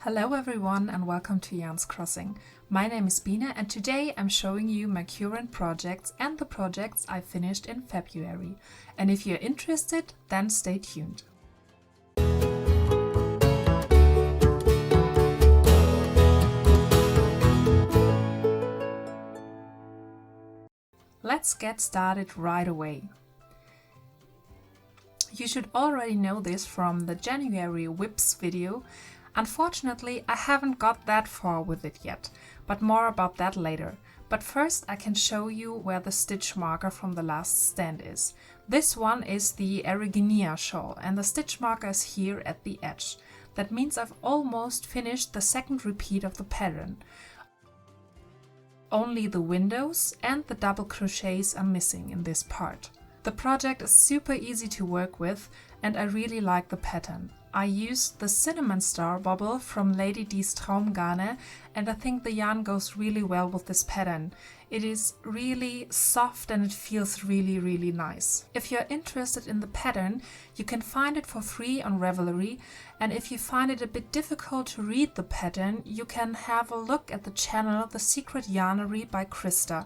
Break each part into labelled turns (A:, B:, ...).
A: Hello everyone and welcome to Yarnscrossing. My name is Bina and today I'm showing you my current projects and the projects I finished in February. And if you're interested, then stay tuned. Let's get started right away. You should already know this from the January WIPs video. Unfortunately, I haven't got that far with it yet, but more about that later. But first I can show you where the stitch marker from the last stand is. This one is the Ariginia Shawl and the stitch marker is here at the edge. That means I've almost finished the second repeat of the pattern. Only the windows and the double crochets are missing in this part. The project is super easy to work with and I really like the pattern. I used the cinnamon star bobble from Lady D's Traumgarne and I think the yarn goes really well with this pattern. It is really soft and it feels really nice. If you're interested in the pattern, you can find it for free on Ravelry, and if you find it a bit difficult to read the pattern, you can have a look at the channel The Secret Yarnery by Krista.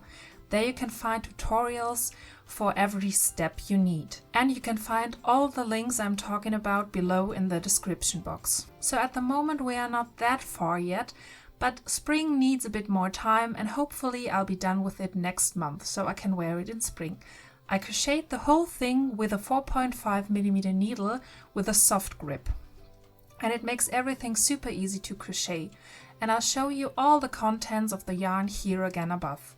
A: There you can find tutorials for every step you need. And you can find all the links I'm talking about below in the description box. So at the moment we are not that far yet, but spring needs a bit more time and hopefully I'll be done with it next month so I can wear it in spring. I crocheted the whole thing with a 4.5mm needle with a soft grip. And it makes everything super easy to crochet. And I'll show you all the contents of the yarn here again above.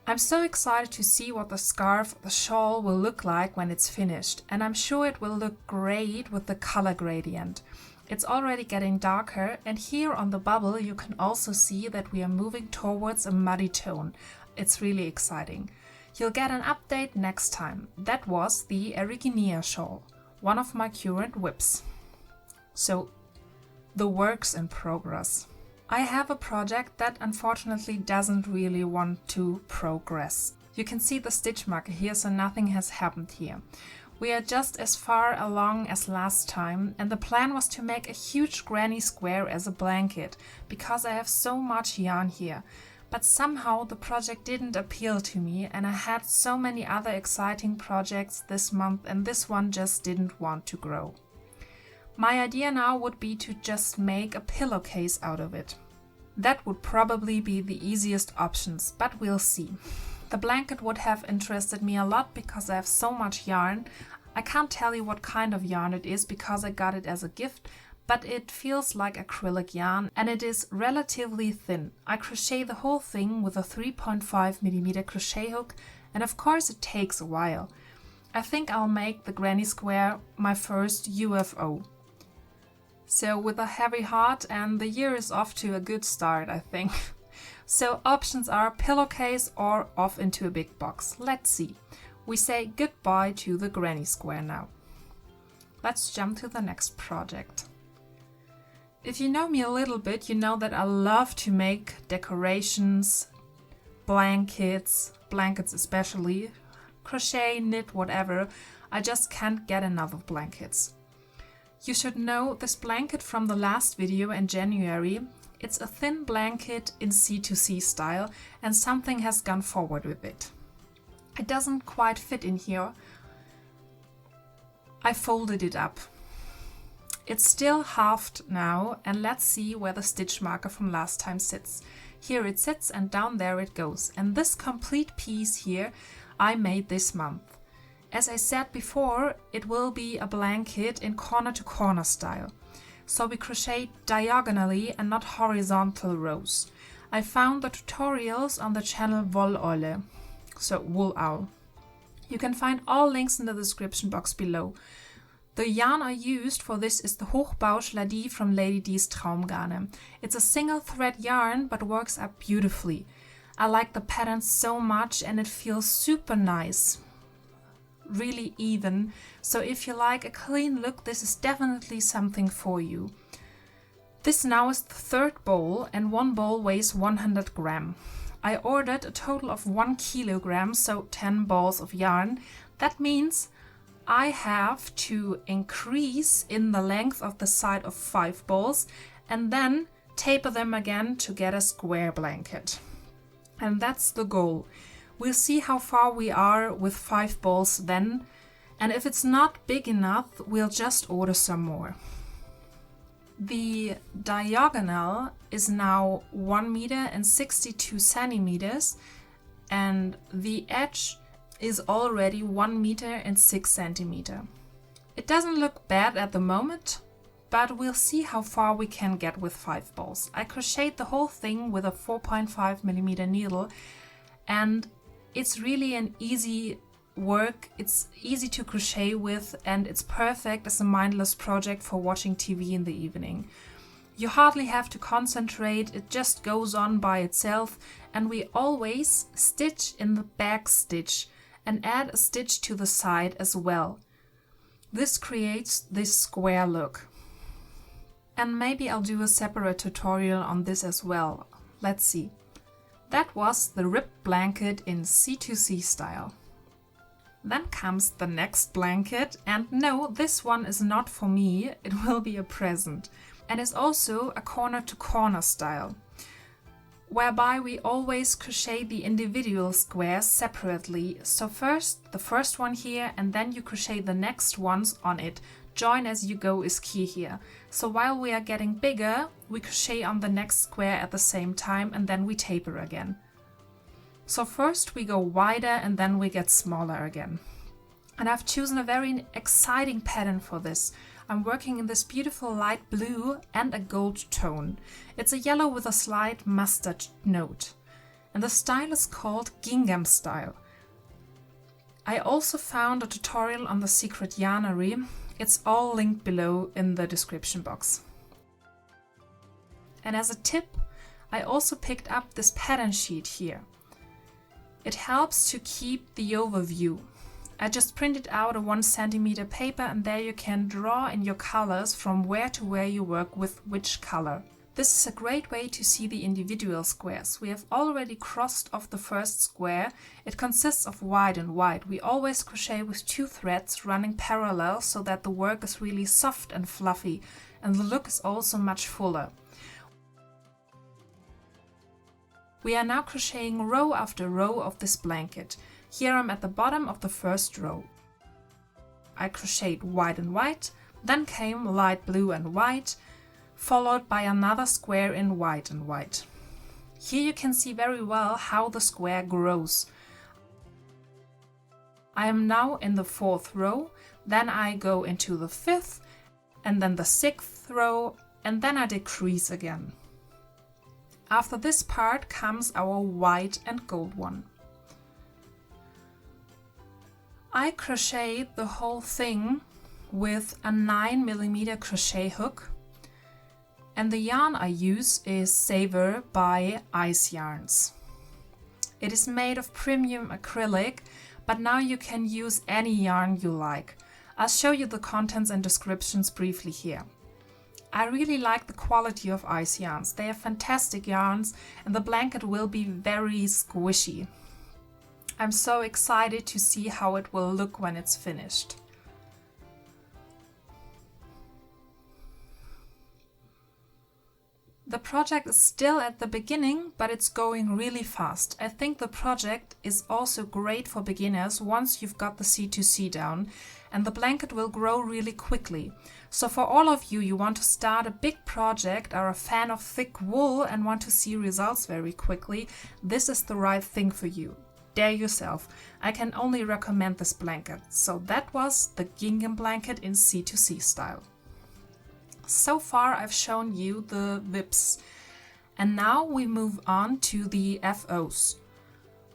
A: I'm so excited to see what the scarf, the shawl will look like when it's finished, and I'm sure it will look great with the color gradient. It's already getting darker, and here on the bubble you can also see that we are moving towards a muddy tone. It's really exciting. You'll get an update next time. That was the Ariginia Shawl, one of my current WIPs. So, the works in progress. I have a project that unfortunately doesn't really want to progress. You can see the stitch marker here, so nothing has happened here. We are just as far along as last time, and the plan was to make a huge granny square as a blanket, because I have so much yarn here. But somehow the project didn't appeal to me, and I had so many other exciting projects this month, and this one just didn't want to grow. My idea now would be to just make a pillowcase out of it. That would probably be the easiest options, but we'll see. The blanket would have interested me a lot because I have so much yarn. I can't tell you what kind of yarn it is because I got it as a gift, but it feels like acrylic yarn and it is relatively thin. I crochet the whole thing with a 3.5mm crochet hook and of course it takes a while. I think I'll make the granny square my first UFO. So with a heavy heart, and the year is off to a good start, I think. So options are pillowcase or off into a big box. Let's see. We say goodbye to the granny square now. Let's jump to the next project. If you know me a little bit, you know that I love to make decorations, blankets especially, crochet, knit, whatever. I just can't get enough of blankets. You should know this blanket from the last video in January. It's a thin blanket in C2C style and something has gone forward with it. It doesn't quite fit in here. I folded it up. It's still halved now and let's see where the stitch marker from last time sits. Here it sits and down there it goes. And this complete piece here I made this month. As I said before, it will be a blanket in corner to corner style. So we crochet diagonally and not horizontal rows. I found the tutorials on the channel Wolleule, so Wolleule. You can find all links in the description box below. The yarn I used for this is the Hochbauschladie from Lady D's Traumgarne. It's a single thread yarn but works up beautifully. I like the pattern so much and it feels super nice. Really even, so if you like a clean look, this is definitely something for you. This now is the third bowl and one bowl weighs 100 grams. I ordered a total of 1 kilogram, so 10 balls of yarn. That means I have to increase in the length of the side of 5 balls and then taper them again to get a square blanket. And that's the goal. We'll see how far we are with 5 balls then, and if it's not big enough, we'll just order some more. The diagonal is now 1 meter and 62 centimeters, and the edge is already 1 meter and 6 centimeters. It doesn't look bad at the moment, but we'll see how far we can get with 5 balls. I crocheted the whole thing with a 4.5 millimeter needle, and it's really an easy work. It's easy to crochet with, and it's perfect as a mindless project for watching TV in the evening. You hardly have to concentrate, it just goes on by itself, and we always stitch in the back stitch and add a stitch to the side as well. This creates this square look. And maybe I'll do a separate tutorial on this as well. Let's see. That was the ribbed blanket in C2C style. Then comes the next blanket, and no, this one is not for me, it will be a present. And is also a corner to corner style, whereby we always crochet the individual squares separately. So first, the first one here, and then you crochet the next ones on it. Join as you go is key here. So while we are getting bigger, we crochet on the next square at the same time, and then we taper again. So first we go wider and then we get smaller again. And I've chosen a very exciting pattern for this. I'm working in this beautiful light blue and a gold tone. It's a yellow with a slight mustard note. And the style is called gingham style. I also found a tutorial on the Secret Yarnery. It's all linked below in the description box. And as a tip, I also picked up this pattern sheet here. It helps to keep the overview. I just printed out a 1 centimeter paper, and there you can draw in your colors from where to where you work with which color. This is a great way to see the individual squares. We have already crossed off the first square. It consists of white and white. We always crochet with 2 threads running parallel so that the work is really soft and fluffy, and the look is also much fuller. We are now crocheting row after row of this blanket. Here I'm at the bottom of the first row. I crocheted white and white, then came light blue and white, followed by another square in white and white. Here you can see very well how the square grows. I am now in the 4th row, then I go into the 5th, and then the 6th row, and then I decrease again. After this part comes our white and gold one. I crochet the whole thing with a 9 millimeter crochet hook. And the yarn I use is Savor by Ice Yarns. It is made of premium acrylic, but now you can use any yarn you like. I'll show you the contents and descriptions briefly here. I really like the quality of Ice Yarns. They are fantastic yarns, and the blanket will be very squishy. I'm so excited to see how it will look when it's finished. The project is still at the beginning, but it's going really fast. I think the project is also great for beginners once you've got the C2C down, and the blanket will grow really quickly. So for all of you who want to start a big project, are a fan of thick wool and want to see results very quickly, this is the right thing for you. Dare yourself. I can only recommend this blanket. So that was the gingham blanket in C2C style. So far I've shown you the WIPs, and now we move on to the FOs.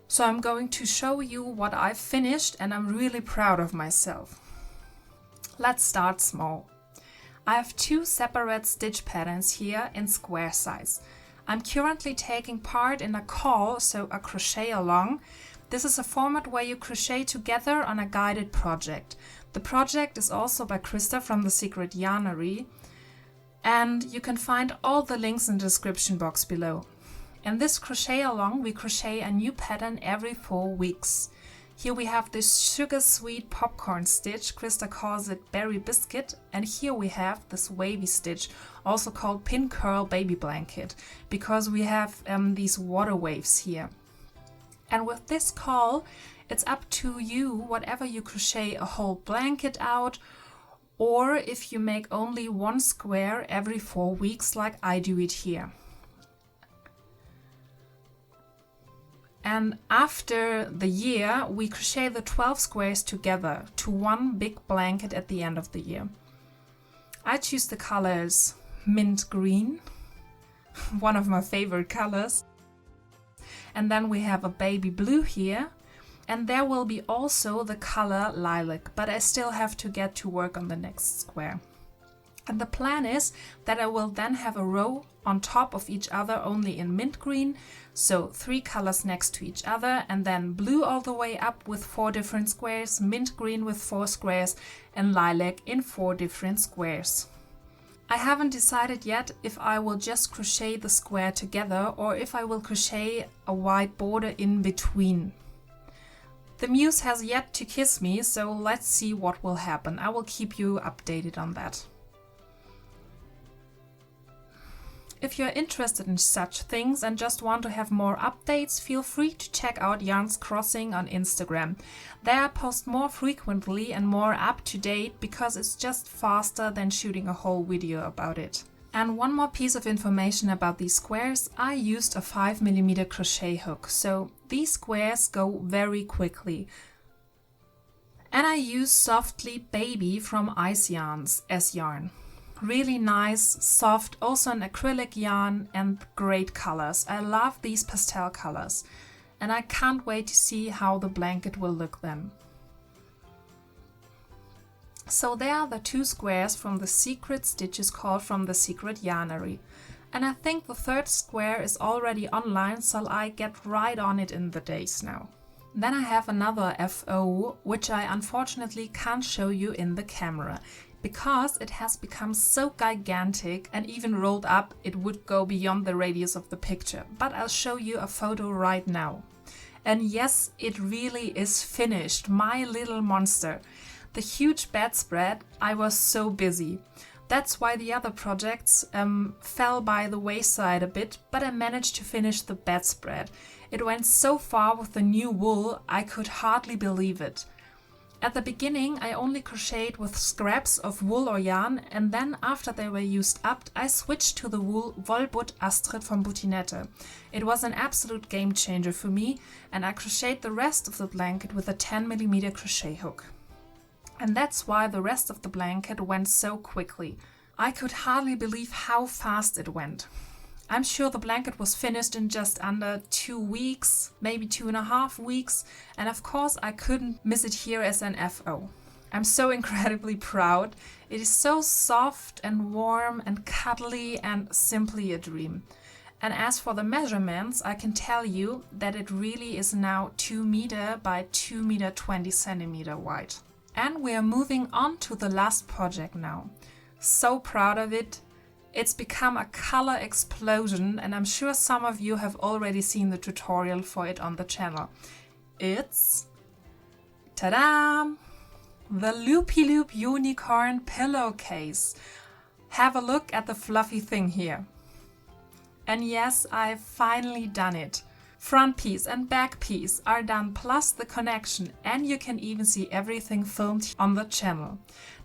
A: So I'm going to show you what I've finished, and I'm really proud of myself. Let's start small. I have 2 separate stitch patterns here in square size. I'm currently taking part in a call, so a crochet along. This is a format where you crochet together on a guided project. The project is also by Krista from the Secret Yarnery, and you can find all the links in the description box below. In this crochet along, we crochet a new pattern every 4 weeks. Here we have this sugar sweet popcorn stitch. Krista calls it berry biscuit. And here we have this wavy stitch, also called pin curl baby blanket, because we have these water waves here. And with this caul, it's up to you, whatever you crochet a whole blanket out, or if you make only one square every 4 weeks like I do it here. And after the year, we crochet the 12 squares together to one big blanket at the end of the year. I choose the colors mint green, one of my favorite colors. And then we have a baby blue here. And there will be also the color lilac, but I still have to get to work on the next square. And the plan is that I will then have a row on top of each other only in mint green, so 3 colors next to each other, and then blue all the way up with 4 different squares, mint green with 4 squares, and lilac in 4 different squares. I haven't decided yet if I will just crochet the square together or if I will crochet a white border in between. The muse has yet to kiss me, so let's see what will happen. I will keep you updated on that. If you're interested in such things and just want to have more updates, feel free to check out Yarnscrossing on Instagram. There I post more frequently and more up to date because it's just faster than shooting a whole video about it. And one more piece of information about these squares, I used a 5mm crochet hook, so these squares go very quickly. And I use Softly Baby from Ice Yarns as yarn. Really nice, soft, also an acrylic yarn and great colors. I love these pastel colors and I can't wait to see how the blanket will look then. So there are the 2 squares from the SecretstichesCAL from the Secret Yarnery. And I think the 3rd square is already online, so I get right on it in the days now. Then I have another FO, which I unfortunately can't show you in the camera, because it has become so gigantic and even rolled up it would go beyond the radius of the picture. But I'll show you a photo right now. And yes, it really is finished, my little monster. The huge bedspread, I was so busy. That's why the other projects fell by the wayside a bit, but I managed to finish the bedspread. It went so far with the new wool, I could hardly believe it. At the beginning, I only crocheted with scraps of wool or yarn, and then after they were used up, I switched to the wool Wollbutt Astrid from Butinette. It was an absolute game changer for me, and I crocheted the rest of the blanket with a 10mm crochet hook. And that's why the rest of the blanket went so quickly. I could hardly believe how fast it went. I'm sure the blanket was finished in just under 2 weeks, maybe 2.5 weeks, and of course I couldn't miss it here as an FO. I'm so incredibly proud. It is so soft and warm and cuddly and simply a dream. And as for the measurements, I can tell you that it really is now 2 meter by 2 meter 20 centimeter wide. And we are moving on to the last project now. So proud of it. It's become a color explosion and I'm sure some of you have already seen the tutorial for it on the channel. It's, ta-da! The Loopy Loop Unicorn Pillowcase. Have a look at the fluffy thing here. And yes, I've finally done it. Front piece and back piece are done plus the connection, and you can even see everything filmed on the channel.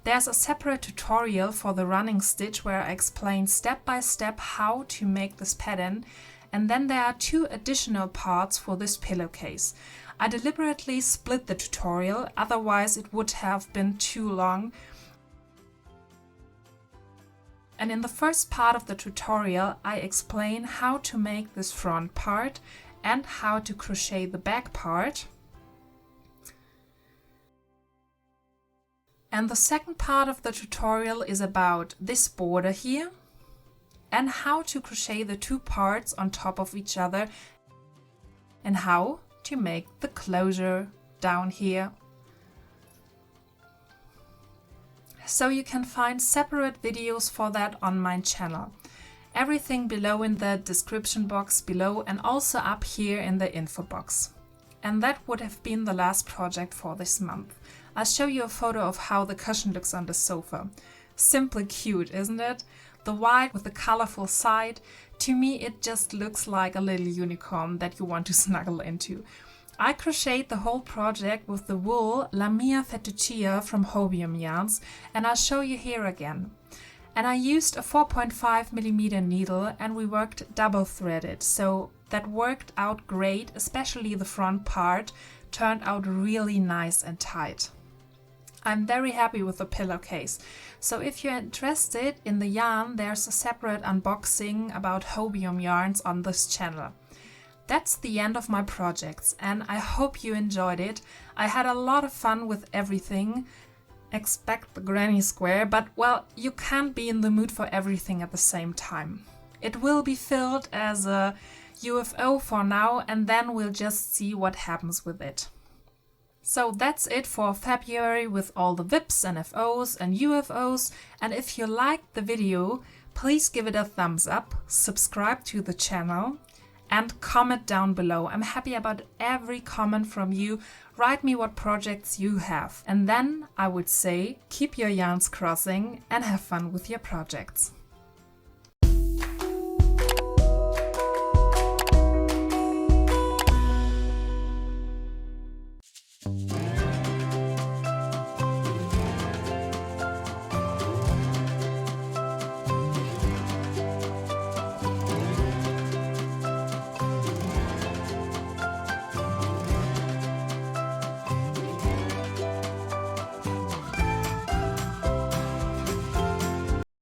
A: There's a separate tutorial for the running stitch where I explain step by step how to make this pattern, and then there are 2 additional parts for this pillowcase. I deliberately split the tutorial, otherwise it would have been too long. And in the first part of the tutorial I explain how to make this front part and how to crochet the back part. And the second part of the tutorial is about this border here and how to crochet the 2 parts on top of each other and how to make the closure down here. So you can find separate videos for that on my channel. Everything below in the description box below and also up here in the info box. and that would have been the last project for this month. I'll show you a photo of how the cushion looks on the sofa. Simply cute, isn't it? The white with the colorful side. To me, it just looks like a little unicorn that you want to snuggle into. I crocheted the whole project with the wool La Mia Fettucia from Hobium Yarns, and I'll show you here again. And I used a 4.5mm needle, and we worked double threaded, so that worked out great, especially the front part turned out really nice and tight. I'm very happy with the pillowcase, so if you're interested in the yarn, there's a separate unboxing about Hobium Yarns on this channel. That's the end of my projects, and I hope you enjoyed it. I had a lot of fun with everything. Expect the granny square, but well, you can't be in the mood for everything at the same time. It will be filled as a UFO for now, and then we'll just see what happens with it. So that's it for February with all the WIPs and FOs and UFOs, and if you liked the video, please give it a thumbs up, subscribe to the channel, and comment down below. I'm happy about every comment from you. Write me what projects you have. And then I would say, keep your yarns crossing and have fun with your projects.